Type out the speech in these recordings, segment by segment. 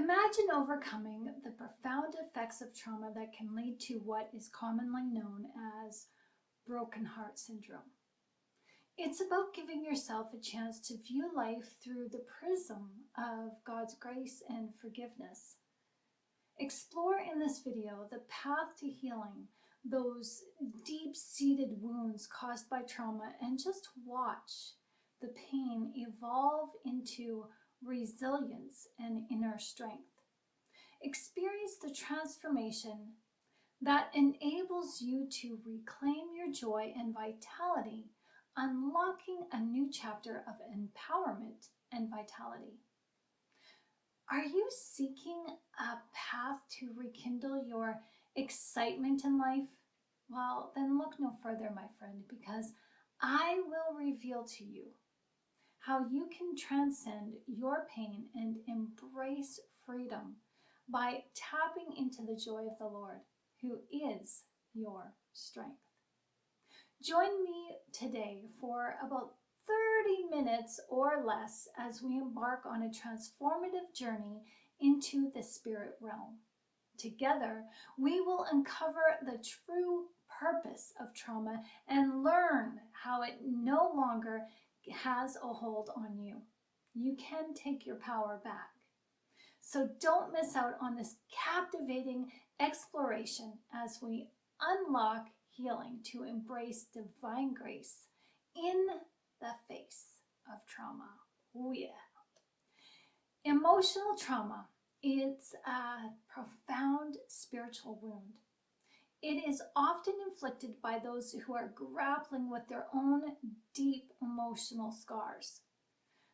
Imagine overcoming the profound effects of trauma that can lead to what is commonly known as broken heart syndrome. It's about giving yourself a chance to view life through the prism of God's grace and forgiveness. Explore in this video the path to healing those deep-seated wounds caused by trauma, and just watch the pain evolve into resilience and inner strength. Experience the transformation that enables you to reclaim your joy and vitality, unlocking a new chapter of empowerment and vitality. Are you seeking a path to rekindle your excitement in life? Well, then look no further, my friend, because I will reveal to you how you can transcend your pain and embrace freedom by tapping into the joy of the Lord, who is your strength. Join me today for about 30 minutes or less as we embark on a transformative journey into the spirit realm. Together, we will uncover the true purpose of trauma and learn how it no longer has a hold on you. You can take your power back. So don't miss out on this captivating exploration as we unlock healing to embrace divine grace in the face of trauma. Oh yeah. Emotional trauma is a profound spiritual wound. It is often inflicted by those who are grappling with their own deep emotional scars.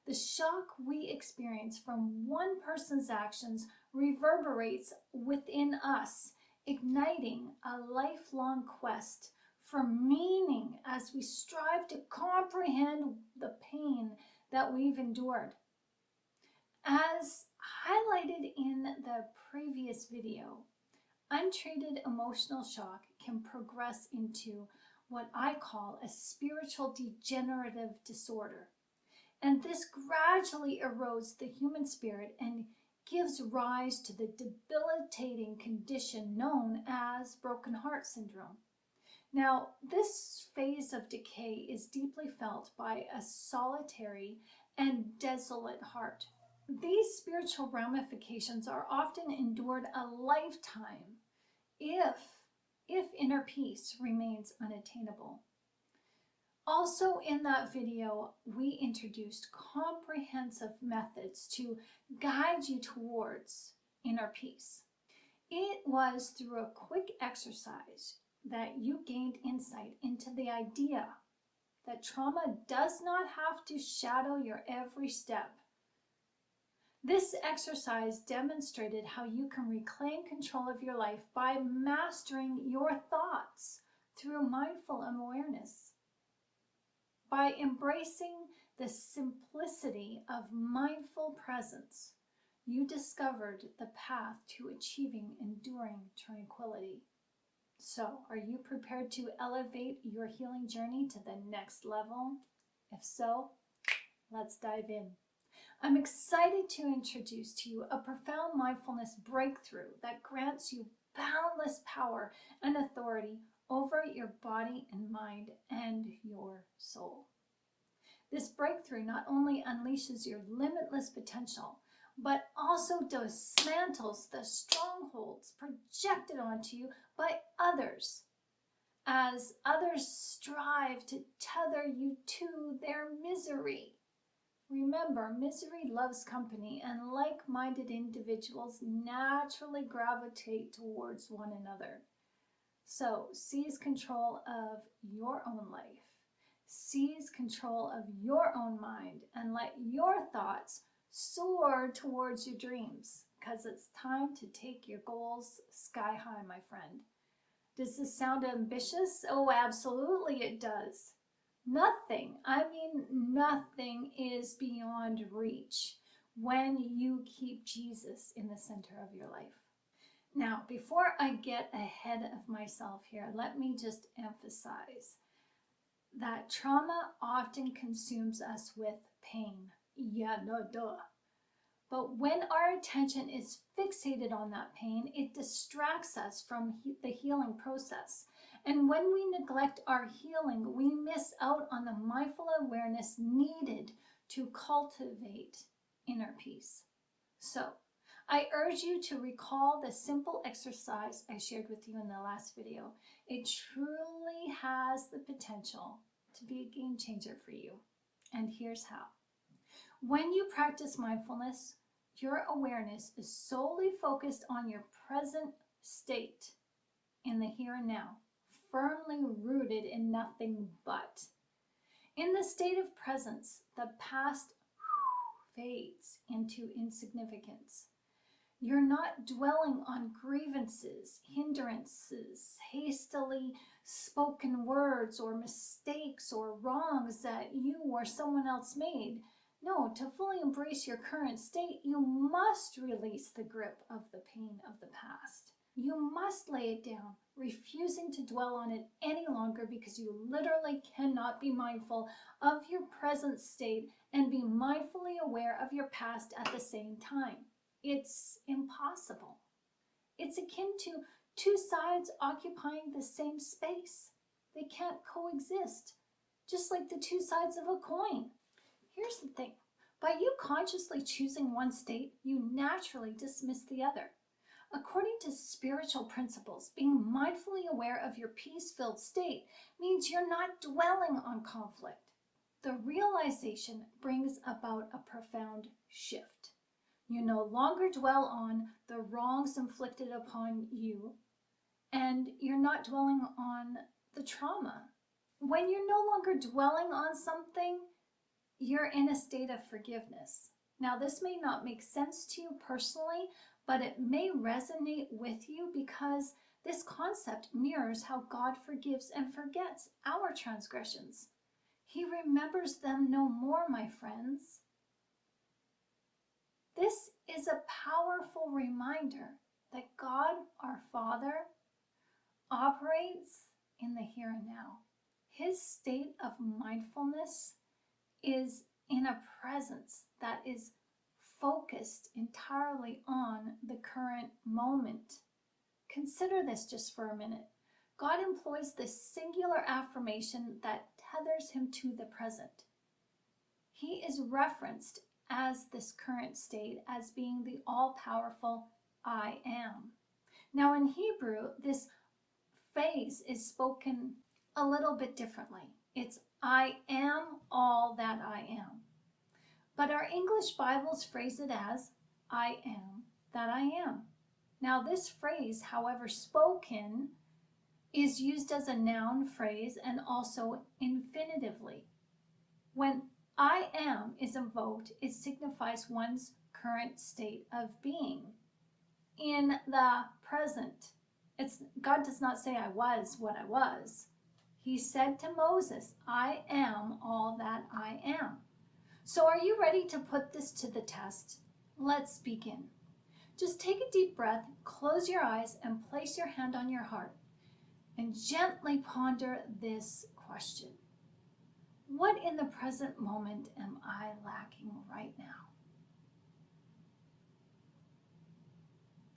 The shock we experience from one person's actions reverberates within us, igniting a lifelong quest for meaning as we strive to comprehend the pain that we've endured. As highlighted in the previous video, untreated emotional shock can progress into what I call a spiritual degenerative disorder. And this gradually erodes the human spirit and gives rise to the debilitating condition known as broken heart syndrome. Now, this phase of decay is deeply felt by a solitary and desolate heart. These spiritual ramifications are often endured a lifetime if inner peace remains unattainable. Also in that video, we introduced comprehensive methods to guide you towards inner peace. It was through a quick exercise that you gained insight into the idea that trauma does not have to shadow your every step. This exercise demonstrated how you can reclaim control of your life by mastering your thoughts through mindful awareness. By embracing the simplicity of mindful presence, you discovered the path to achieving enduring tranquility. So, are you prepared to elevate your healing journey to the next level? If so, let's dive in. I'm excited to introduce to you a profound mindfulness breakthrough that grants you boundless power and authority over your body and mind and your soul. This breakthrough not only unleashes your limitless potential, but also dismantles the strongholds projected onto you by others, as others strive to tether you to their misery. Remember, misery loves company, and like-minded individuals naturally gravitate towards one another. So, seize control of your own life. Seize control of your own mind and let your thoughts soar towards your dreams, because it's time to take your goals sky high, my friend. Does this sound ambitious? Oh, absolutely it does. Nothing, nothing is beyond reach when you keep Jesus in the center of your life. Now, before I get ahead of myself here, let me just emphasize that trauma often consumes us with pain. Yeah, no, duh. But when our attention is fixated on that pain, it distracts us from the healing process. And when we neglect our healing, we miss out on the mindful awareness needed to cultivate inner peace. So, I urge you to recall the simple exercise I shared with you in the last video. It truly has the potential to be a game changer for you. And here's how. When you practice mindfulness, your awareness is solely focused on your present state in the here and now, firmly rooted in nothing but. In the state of presence, the past fades into insignificance. You're not dwelling on grievances, hindrances, hastily spoken words, or mistakes or wrongs that you or someone else made. No, to fully embrace your current state, you must release the grip of the pain of the past. You must lay it down, refusing to dwell on it any longer, because you literally cannot be mindful of your present state and be mindfully aware of your past at the same time. It's impossible. It's akin to two sides occupying the same space. They can't coexist, just like the two sides of a coin. Here's the thing. By you consciously choosing one state, you naturally dismiss the other. According to spiritual principles, being mindfully aware of your peace-filled state means you're not dwelling on conflict. The realization brings about a profound shift. You no longer dwell on the wrongs inflicted upon you, and you're not dwelling on the trauma. When you're no longer dwelling on something, you're in a state of forgiveness. Now, this may not make sense to you personally, but it may resonate with you, because this concept mirrors how God forgives and forgets our transgressions. He remembers them no more, my friends. This is a powerful reminder that God, our Father, operates in the here and now. His state of mindfulness is in a presence that is focused entirely on the current moment. Consider this just for a minute. God employs this singular affirmation that tethers him to the present. He is referenced as this current state as being the all-powerful I am. Now, in Hebrew, this phrase is spoken a little bit differently. It's I am all that I am. But our English Bibles phrase it as I am that I am. Now, this phrase, however spoken, is used as a noun phrase and also infinitively. When I am is invoked, it signifies one's current state of being. In the present, God does not say I was what I was. He said to Moses, I am all that I am. So are you ready to put this to the test? Let's begin. Just take a deep breath, close your eyes, and place your hand on your heart, and gently ponder this question. What in the present moment am I lacking right now?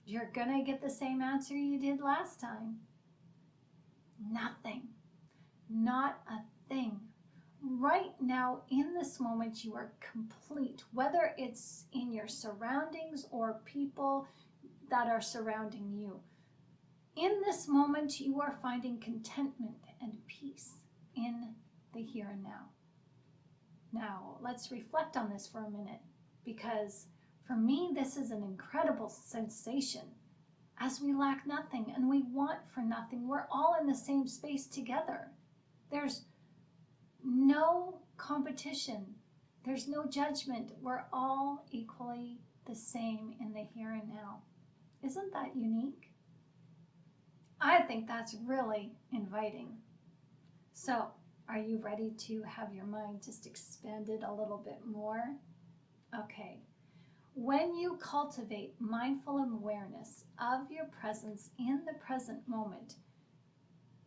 You're gonna get the same answer you did last time. Nothing. Not a thing. Right now, in this moment, you are complete, whether it's in your surroundings or people that are surrounding you. In this moment, you are finding contentment and peace in the here and now. Now, let's reflect on this for a minute, because for me, this is an incredible sensation. As we lack nothing and we want for nothing, we're all in the same space together. There's no competition. There's no judgment. We're all equally the same in the here and now. Isn't that unique? I think that's really inviting. So, are you ready to have your mind just expanded a little bit more? Okay. When you cultivate mindful awareness of your presence in the present moment,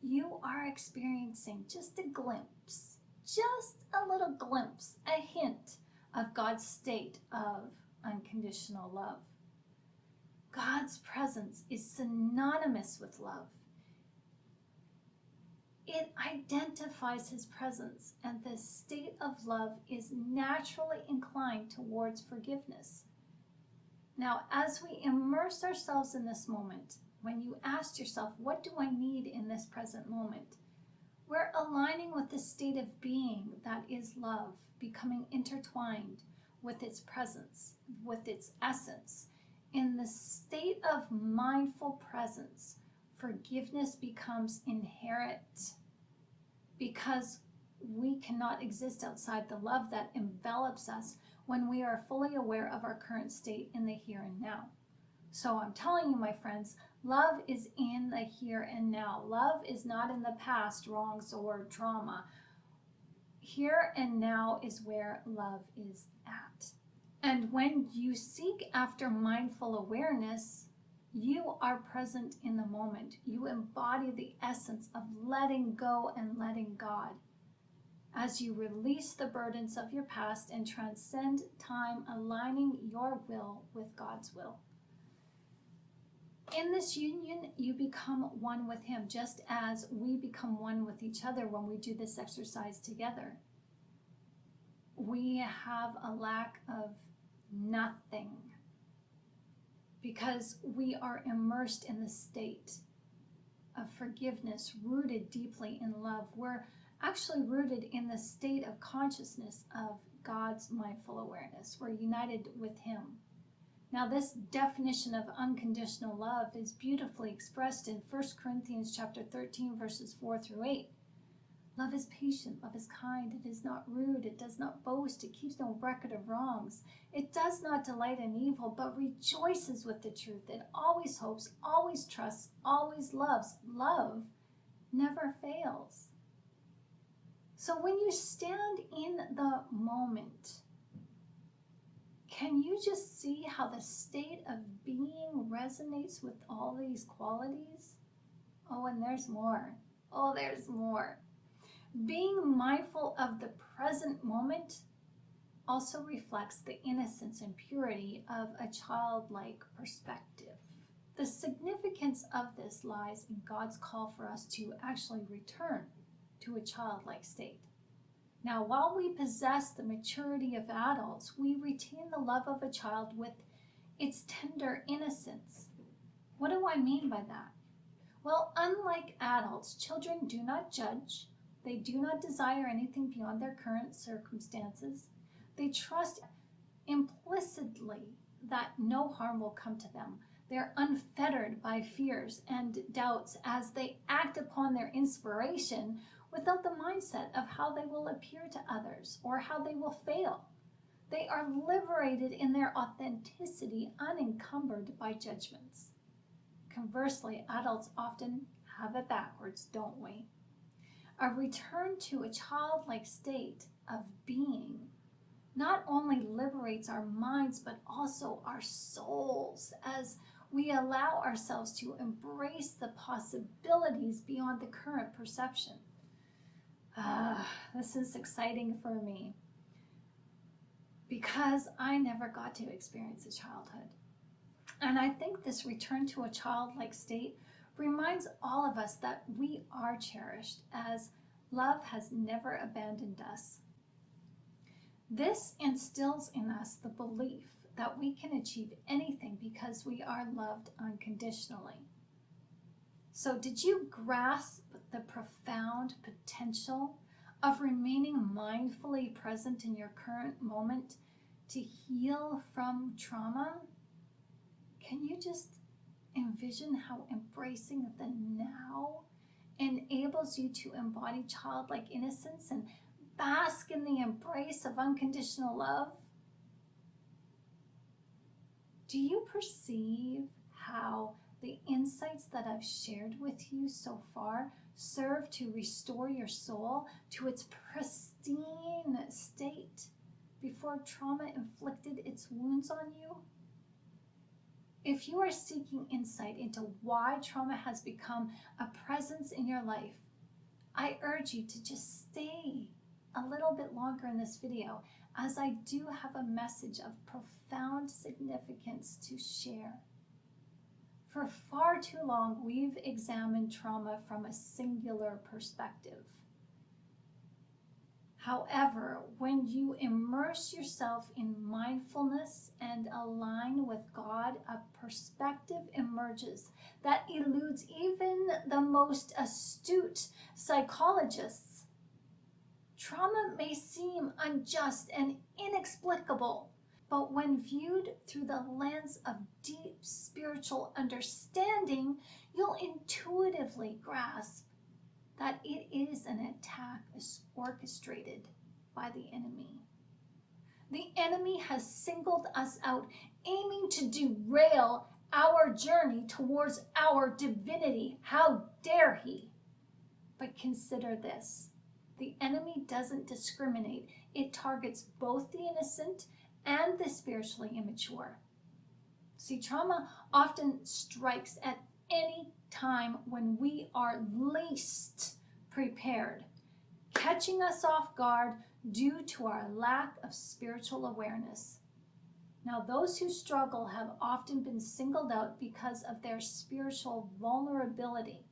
you are experiencing just a glimpse, just a little glimpse, a hint of God's state of unconditional love. God's presence is synonymous with love. It identifies his presence, and the state of love is naturally inclined towards forgiveness. Now, as we immerse ourselves in this moment, when you asked yourself, what do I need in this present moment? We're aligning with the state of being that is love, becoming intertwined with its presence, with its essence. In the state of mindful presence, forgiveness becomes inherent because we cannot exist outside the love that envelops us when we are fully aware of our current state in the here and now. So I'm telling you, my friends, love is in the here and now. Love is not in the past, wrongs, or trauma. Here and now is where love is at. And when you seek after mindful awareness, you are present in the moment. You embody the essence of letting go and letting God as you release the burdens of your past and transcend time, aligning your will with God's will. In this union, you become one with him, just as we become one with each other when we do this exercise together. We have a lack of nothing because we are immersed in the state of forgiveness, rooted deeply in love. We're actually rooted in the state of consciousness of God's mindful awareness. We're united with him. Now, this definition of unconditional love is beautifully expressed in 1 Corinthians chapter 13, verses 4 through 8. Love is patient, love is kind, it is not rude, it does not boast, it keeps no record of wrongs. It does not delight in evil, but rejoices with the truth. It always hopes, always trusts, always loves. Love never fails. So when you stand in the moment, can you just see how the state of being resonates with all these qualities? Oh, and there's more. Oh, there's more. Being mindful of the present moment also reflects the innocence and purity of a childlike perspective. The significance of this lies in God's call for us to actually return to a childlike state. Now, while we possess the maturity of adults, we retain the love of a child with its tender innocence. What do I mean by that? Well, unlike adults, children do not judge. They do not desire anything beyond their current circumstances. They trust implicitly that no harm will come to them. They're unfettered by fears and doubts as they act upon their inspiration without the mindset of how they will appear to others or how they will fail. They are liberated in their authenticity, unencumbered by judgments. Conversely, adults often have it backwards, don't we? A return to a childlike state of being not only liberates our minds, but also our souls as we allow ourselves to embrace the possibilities beyond the current perception. This is exciting for me because I never got to experience a childhood. And I think this return to a childlike state reminds all of us that we are cherished, as love has never abandoned us. This instills in us the belief that we can achieve anything because we are loved unconditionally. So did you grasp the profound potential of remaining mindfully present in your current moment to heal from trauma? Can you just envision how embracing the now enables you to embody childlike innocence and bask in the embrace of unconditional love? Do you perceive how the insights that I've shared with you so far serve to restore your soul to its pristine state before trauma inflicted its wounds on you? If you are seeking insight into why trauma has become a presence in your life, I urge you to just stay a little bit longer in this video as I do have a message of profound significance to share. For far too long, we've examined trauma from a singular perspective. However, when you immerse yourself in mindfulness and align with God, a perspective emerges that eludes even the most astute psychologists. Trauma may seem unjust and inexplicable, but when viewed through the lens of deep spiritual understanding, you'll intuitively grasp that it is an attack orchestrated by the enemy. The enemy has singled us out, aiming to derail our journey towards our divinity. How dare he? But consider this. The enemy doesn't discriminate. It targets both the innocent and the spiritually immature. See, trauma often strikes at any time when we are least prepared, catching us off guard due to our lack of spiritual awareness. Now, those who struggle have often been singled out because of their spiritual vulnerability.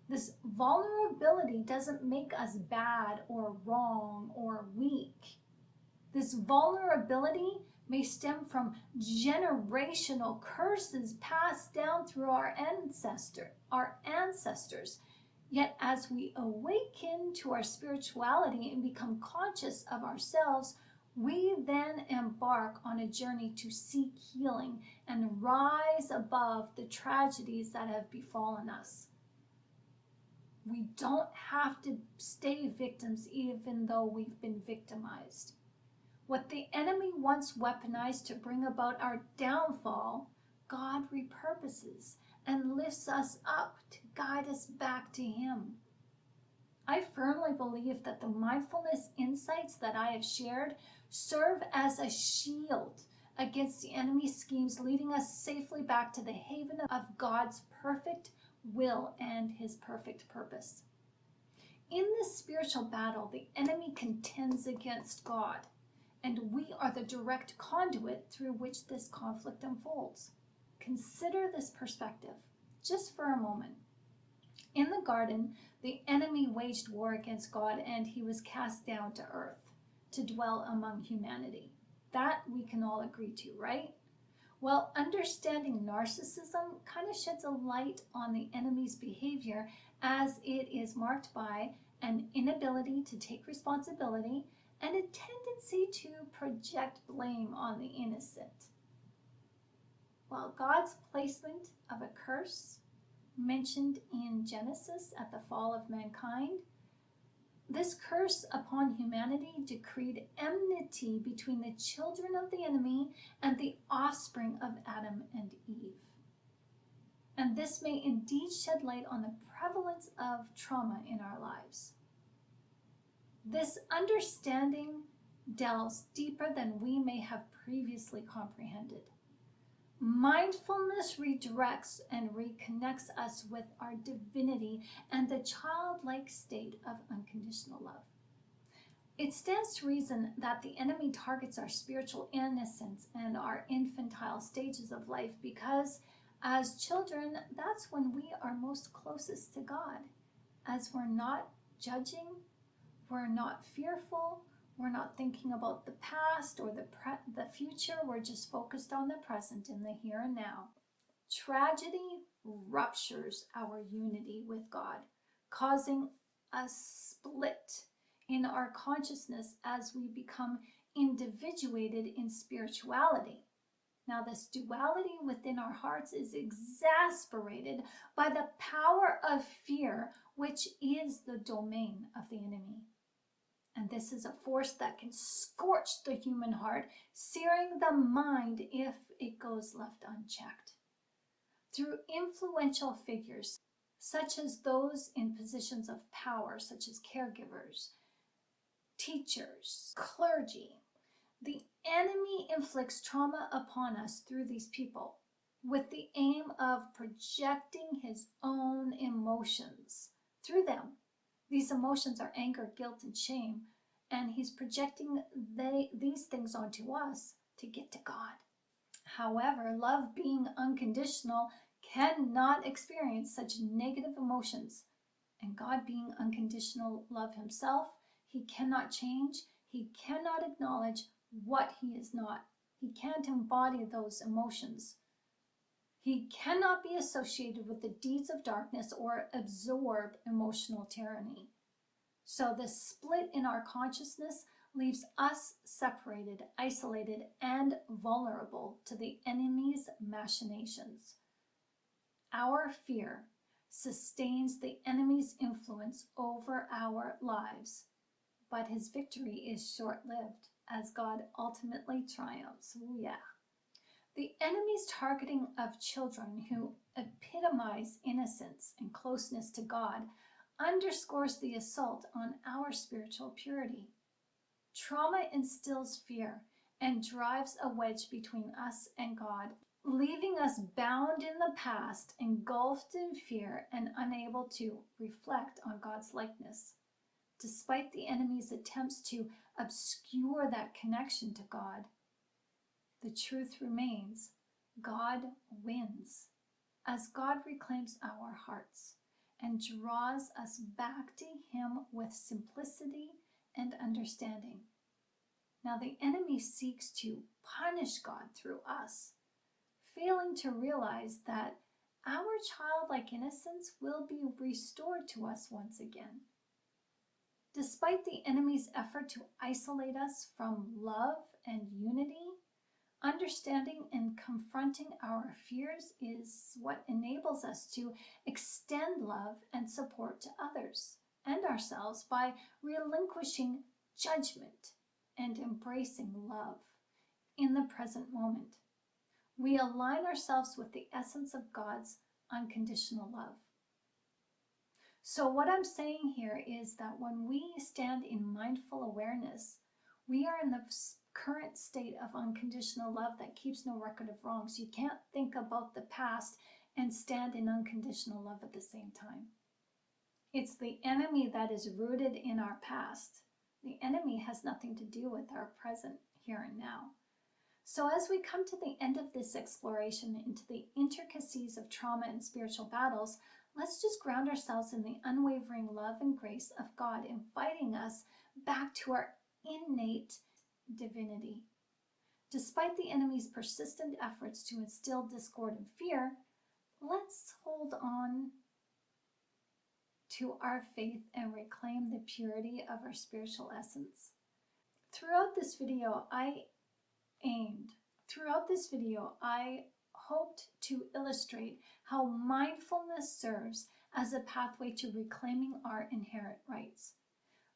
This vulnerability doesn't make us bad or wrong or weak. This vulnerability may stem from generational curses passed down through our ancestors. Yet as we awaken to our spirituality and become conscious of ourselves, we then embark on a journey to seek healing and rise above the tragedies that have befallen us. We don't have to stay victims even though we've been victimized. What the enemy once weaponized to bring about our downfall, God repurposes and lifts us up to guide us back to him. I firmly believe that the mindfulness insights that I have shared serve as a shield against the enemy's schemes, leading us safely back to the haven of God's perfect will and his perfect purpose. In this spiritual battle, the enemy contends against God, and we are the direct conduit through which this conflict unfolds. Consider this perspective just for a moment. In the garden, the enemy waged war against God, and he was cast down to earth to dwell among humanity. That we can all agree to, right? Well, understanding narcissism kind of sheds a light on the enemy's behavior, as it is marked by an inability to take responsibility and a tendency to project blame on the innocent. While God's placement of a curse mentioned in Genesis at the fall of mankind, this curse upon humanity decreed enmity between the children of the enemy and the offspring of Adam and Eve. And this may indeed shed light on the prevalence of trauma in our lives. This understanding delves deeper than we may have previously comprehended. Mindfulness redirects and reconnects us with our divinity and the childlike state of unconditional love. It stands to reason that the enemy targets our spiritual innocence and our infantile stages of life because, as children, that's when we are most closest to God, as we're not judging, we're not fearful, we're not thinking about the past or the future. We're just focused on the present in the here and now. Tragedy ruptures our unity with God, causing a split in our consciousness as we become individuated in spirituality. Now, this duality within our hearts is exasperated by the power of fear, which is the domain of the enemy. And this is a force that can scorch the human heart, searing the mind if it goes left unchecked. Through influential figures, such as those in positions of power, such as caregivers, teachers, clergy, the enemy inflicts trauma upon us through these people with the aim of projecting his own emotions through them. These emotions are anger, guilt, and shame. and he's projecting these things onto us to get to God. However, love being unconditional cannot experience such negative emotions. And God being unconditional love himself, he cannot change, he cannot acknowledge what he is not. He can't embody those emotions. He cannot be associated with the deeds of darkness or absorb emotional tyranny. So the split in our consciousness leaves us separated, isolated, and vulnerable to the enemy's machinations. Our fear sustains the enemy's influence over our lives, but his victory is short-lived as God ultimately triumphs. Ooh, yeah. The enemy's targeting of children who epitomize innocence and closeness to God underscores the assault on our spiritual purity. Trauma instills fear and drives a wedge between us and God, leaving us bound in the past, engulfed in fear, and unable to reflect on God's likeness. Despite the enemy's attempts to obscure that connection to God, the truth remains: God wins, as God reclaims our hearts and draws us back to him with simplicity and understanding. Now, the enemy seeks to punish God through us, failing to realize that our childlike innocence will be restored to us once again. Despite the enemy's effort to isolate us from love and unity, understanding and confronting our fears is what enables us to extend love and support to others and ourselves by relinquishing judgment and embracing love in the present moment. We align ourselves with the essence of God's unconditional love. So what I'm saying here is that when we stand in mindful awareness, we are in the current state of unconditional love that keeps no record of wrongs. You can't think about the past and stand in unconditional love at the same time. It's the enemy that is rooted in our past. The enemy has nothing to do with our present, here and now. So as we come to the end of this exploration into the intricacies of trauma and spiritual battles, let's just ground ourselves in the unwavering love and grace of God, inviting us back to our innate divinity. Despite the enemy's persistent efforts to instill discord and fear, let's hold on to our faith and reclaim the purity of our spiritual essence. Throughout this video, I hoped to illustrate how mindfulness serves as a pathway to reclaiming our inherent rights.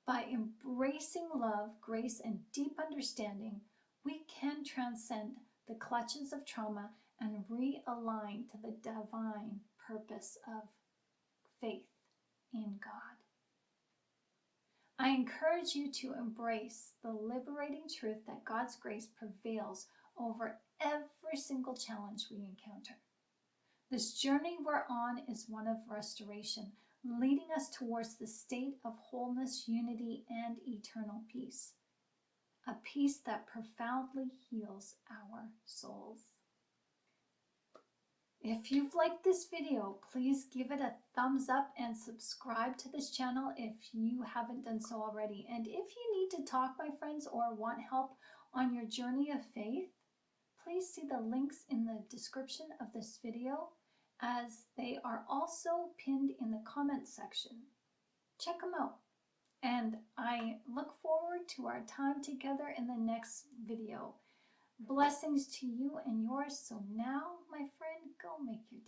By embracing love, grace, and deep understanding, we can transcend the clutches of trauma and realign to the divine purpose of faith in God. I encourage you to embrace the liberating truth that God's grace prevails over every single challenge we encounter. This journey we're on is one of restoration, leading us towards the state of wholeness, unity, and eternal peace. A peace that profoundly heals our souls. If you've liked this video, please give it a thumbs up and subscribe to this channel if you haven't done so already. And if you need to talk, my friends, or want help on your journey of faith, please see the links in the description of this video, as they are also pinned in the comment section. Check them out. And I look forward to our time together in the next video. Blessings to you and yours. So now, my friend, go make your